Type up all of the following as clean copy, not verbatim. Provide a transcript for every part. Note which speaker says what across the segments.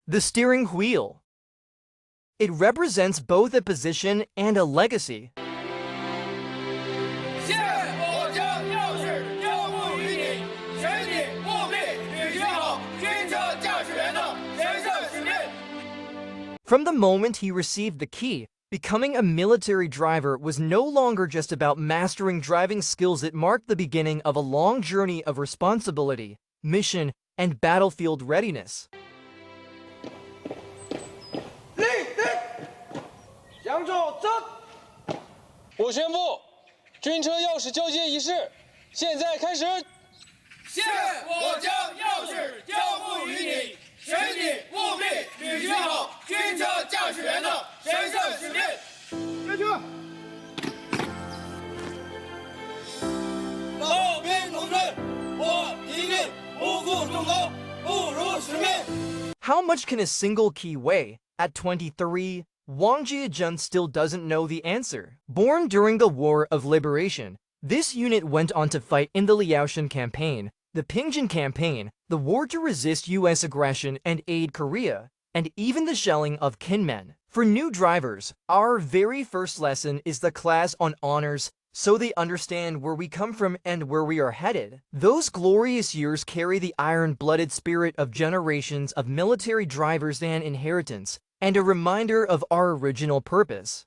Speaker 1: The steering wheel. It represents both a position and a legacy. From the moment he received the key, becoming a military driver was no longer just about mastering driving skills. It marked the beginning of a long journey of responsibility, mission, and battlefield readiness.
Speaker 2: 向左走。
Speaker 3: 我宣布，军车钥匙交接仪式现在开始。
Speaker 2: 现我将钥匙交付于你，请你务必履行好军车驾驶员的神圣使命。下去。老兵同志，我一定不负众责，不辱使命。
Speaker 1: How much can a single key weigh? At 23, Wang Jiajun still doesn't know the answer. Born during the War of Liberation, this unit went on to fight in the Liaoshan Campaign, the Pingjin Campaign, the war to resist U.S. aggression and aid Korea, and even the shelling of Kinmen. For new drivers, our very first lesson is the class on honors, so they understand where we come from and where we are headed. Those glorious years carry the iron-blooded spirit of generations of military drivers and inheritance, and a reminder of our original purpose.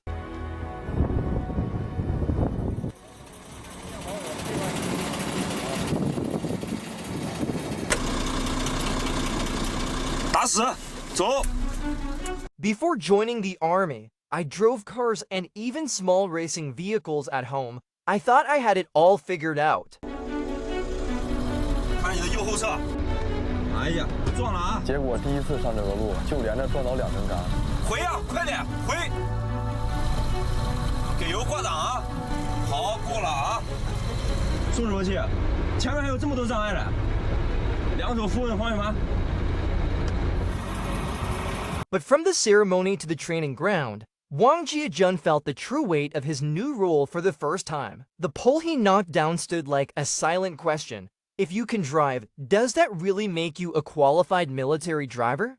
Speaker 4: 打死，走。
Speaker 1: Before joining the army, I drove cars and even small racing vehicles at home. I thought I had it all figured out.
Speaker 4: 看你的右后侧。哎呀，撞了啊！
Speaker 5: 结果第一次上这个路，就连着撞倒2根杆。
Speaker 4: 回呀，快点回！给油挂档啊！好，过了啊！松手气，前面还有这么多障碍呢。两手扶稳方向盘。
Speaker 1: But from the ceremony to the training ground, Wang Jiajun felt the true weight of his new role for the first time. The pole he knocked down stood like a silent question. If you can drive, does that really make you a qualified military driver?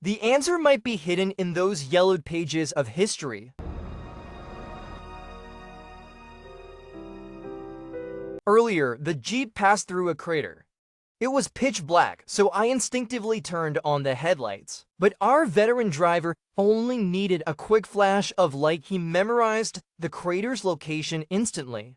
Speaker 1: The answer might be hidden in those yellowed pages of history. Earlier, the Jeep passed through a crater. It was pitch black, so I instinctively turned on the headlights. But our veteran driver only needed a quick flash of light. He memorized the crater's location instantly.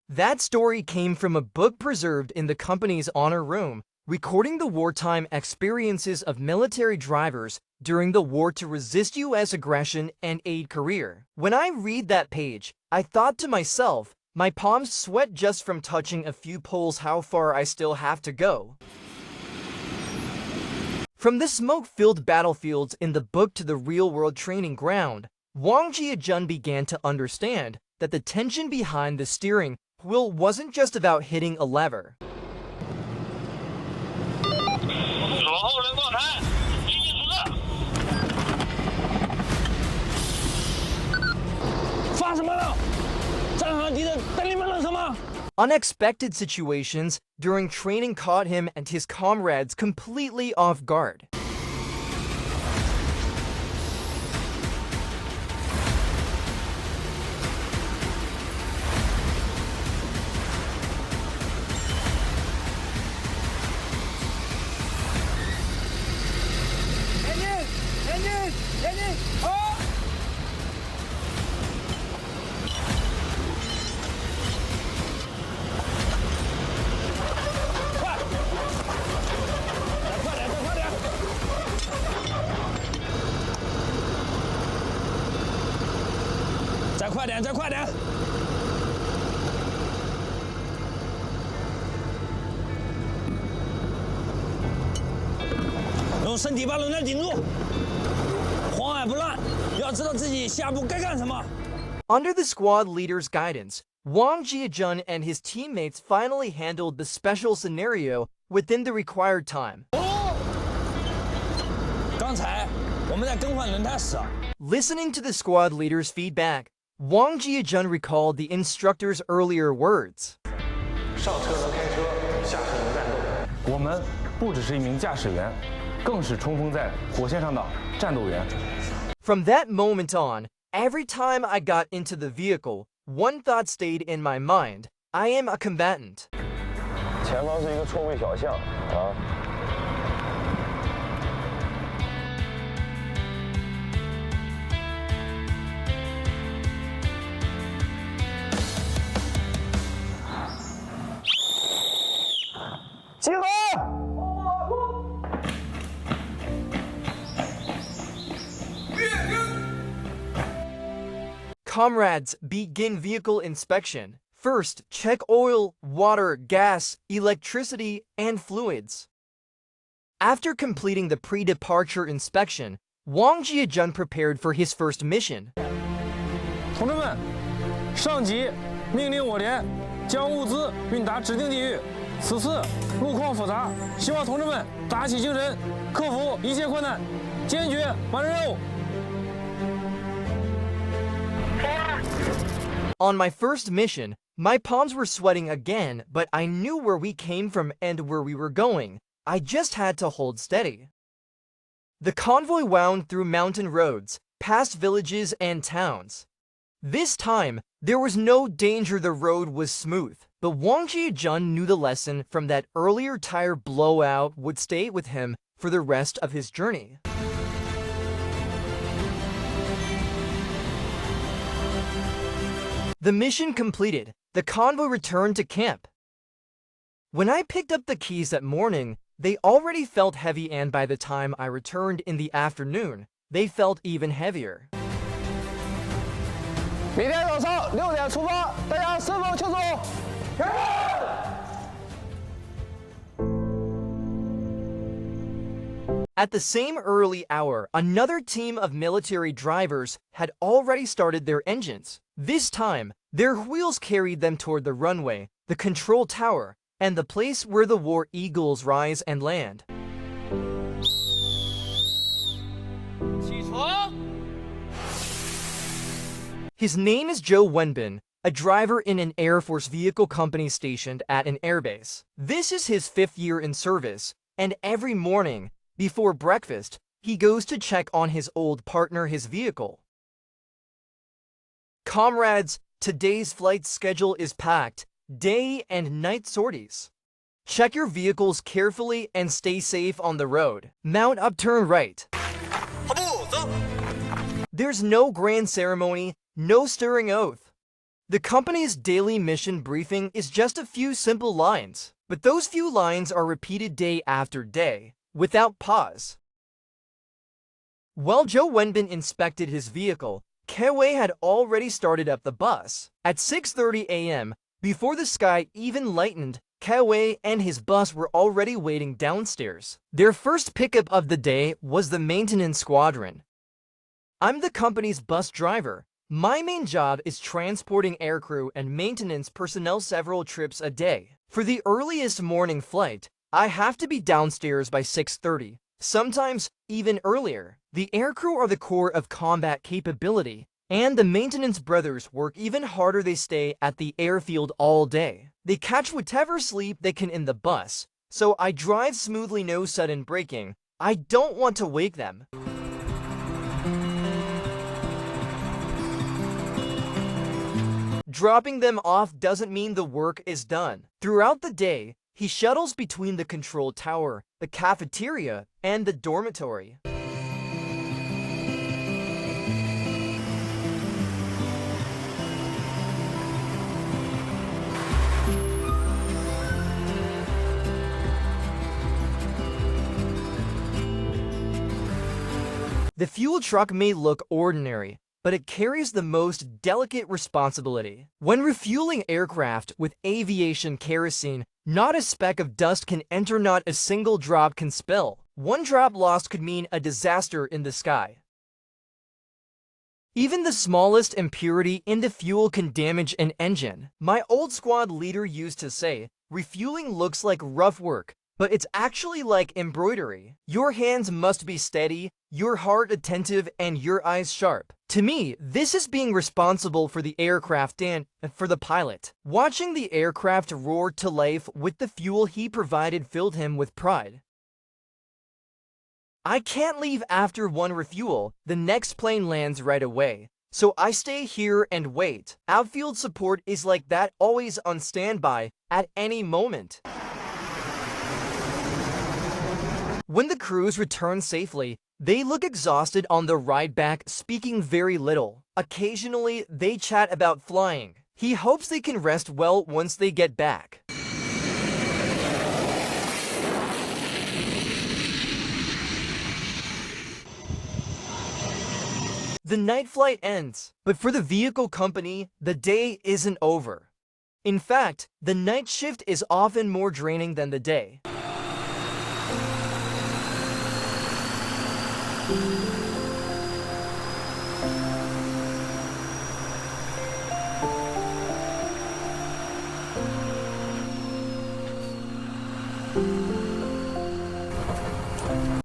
Speaker 1: That story came from a book preserved in the company's honor room, recording the wartime experiences of military drivers during the war to resist U.S. aggression and aid Korea. When I read that page, I thought to myself, my palms sweat just from touching a few poles. How far I still have to go. From the smoke-filled battlefields in the book to the real-world training ground, Wang Jiajun began to understand that the tension behind the steering wheel wasn't just about hitting a lever.
Speaker 2: 左后人过台，立即出战。
Speaker 3: 发什么了？站好你的，等你们弄什么？
Speaker 1: Unexpected situations during training caught him and his comrades completely off guard. Under the squad leader's guidance, Wang Jiajun and his teammates finally handled the special scenario within the required time. Listening to the squad leader's feedback, Wang Jiajun recalled the instructor's earlier words.
Speaker 5: 上车能开车，下车能战斗。我们不只是一名驾驶员，更是冲锋在火线上的战斗员。
Speaker 1: From that moment on, every time I got into the vehicle, one thought stayed in my mind: I am a combatant.
Speaker 5: 前方是一个错位小巷啊。 集合！
Speaker 1: Comrades, begin vehicle inspection. First, check oil, water, gas, electricity, and fluids. After completing the pre-departure inspection, Wang Jiajun prepared for his first mission.
Speaker 6: 同志们，上级命令我连将物资运达指定地域。此次路况复杂，希望同志们打起精神，克服一切困难，坚决完成任务。
Speaker 1: On my first mission, my palms were sweating again, but I knew where we came from and where we were going. I just had to hold steady. The convoy wound through mountain roads, past villages and towns. This time, there was no danger the road was smooth, but Wang Jiajun knew the lesson from that earlier tire blowout would stay with him for the rest of his journey. The mission completed, the convoy returned to camp. When I picked up the keys that morning, they already felt heavy, and by the time I returned in the afternoon, they felt even heavier.
Speaker 6: 明天早上6点出发，大家是否清楚？
Speaker 1: At the same early hour, another team of military drivers had already started their engines. This time, their wheels carried them toward the runway, the control tower, and the place where the war eagles rise and land.
Speaker 3: 起床！
Speaker 1: His name is Zhou Wenbin, a driver in an Air Force vehicle company stationed at an airbase. This is his 5th year in service, and every morning, before breakfast, he goes to check on his old partner, his vehicle. Comrades, today's flight schedule is packed, day and night sorties. Check your vehicles carefully and stay safe on the road. Mount up, turn right. There's no grand ceremony, no stirring oath. The company's daily mission briefing is just a few simple lines, but those few lines are repeated day after day, without pause. While Zhou Wenbin inspected his vehicle, Kewei had already started up the bus. At 6:30 a.m., before the sky even lightened, Kewei and his bus were already waiting downstairs. Their first pickup of the day was the maintenance squadron. I'm the company's bus driver. My main job is transporting aircrew and maintenance personnel several trips a day. For the earliest morning flight, I have to be downstairs by 6:30, sometimes even earlier. The aircrew are the core of combat capability, and the maintenance brothers work even harder. They stay at the airfield all day. They catch whatever sleep they can in the bus, so I drive smoothly, no sudden braking. I don't want to wake them. Dropping them off doesn't mean the work is done. Throughout the day, he shuttles between the control tower, the cafeteria, and the dormitory. The fuel truck may look ordinary, but it carries the most delicate responsibility. When refueling aircraft with aviation kerosene, not a speck of dust can enter, not a single drop can spill. One drop lost could mean a disaster in the sky. Even the smallest impurity in the fuel can damage an engine. My old squad leader used to say, refueling looks like rough work, but it's actually like embroidery. Your hands must be steady, your heart attentive, and your eyes sharp. To me, this is being responsible for the aircraft and for the pilot. Watching the aircraft roar to life with the fuel he provided filled him with pride. I can't leave after one refuel, the next plane lands right away. So I stay here and wait. Outfield support is like that, always on standby at any moment. When the crews return safely, they look exhausted on the ride back, speaking very little. Occasionally, they chat about flying. He hopes they can rest well once they get back. The night flight ends, but for the vehicle company, the day isn't over. In fact, the night shift is often more draining than the day.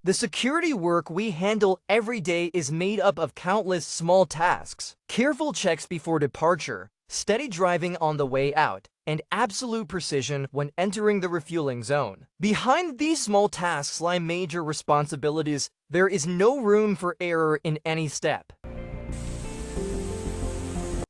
Speaker 1: The security work we handle every day is made up of countless small tasks, careful checks before departure, steady driving on the way out, and absolute precision when entering the refueling zone. Behind these small tasks lie major responsibilities. There is no room for error in any step.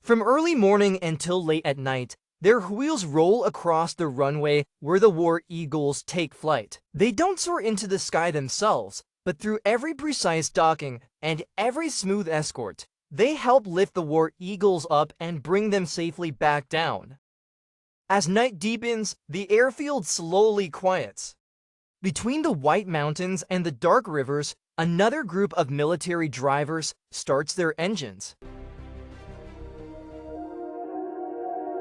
Speaker 1: From early morning until late at night, their wheels roll across the runway where the War Eagles take flight. They don't soar into the sky themselves, but through every precise docking and every smooth escort, they help lift the War Eagles up and bring them safely back down. As night deepens, the airfield slowly quiets. Between the White Mountains and the dark rivers, another group of military drivers starts their engines.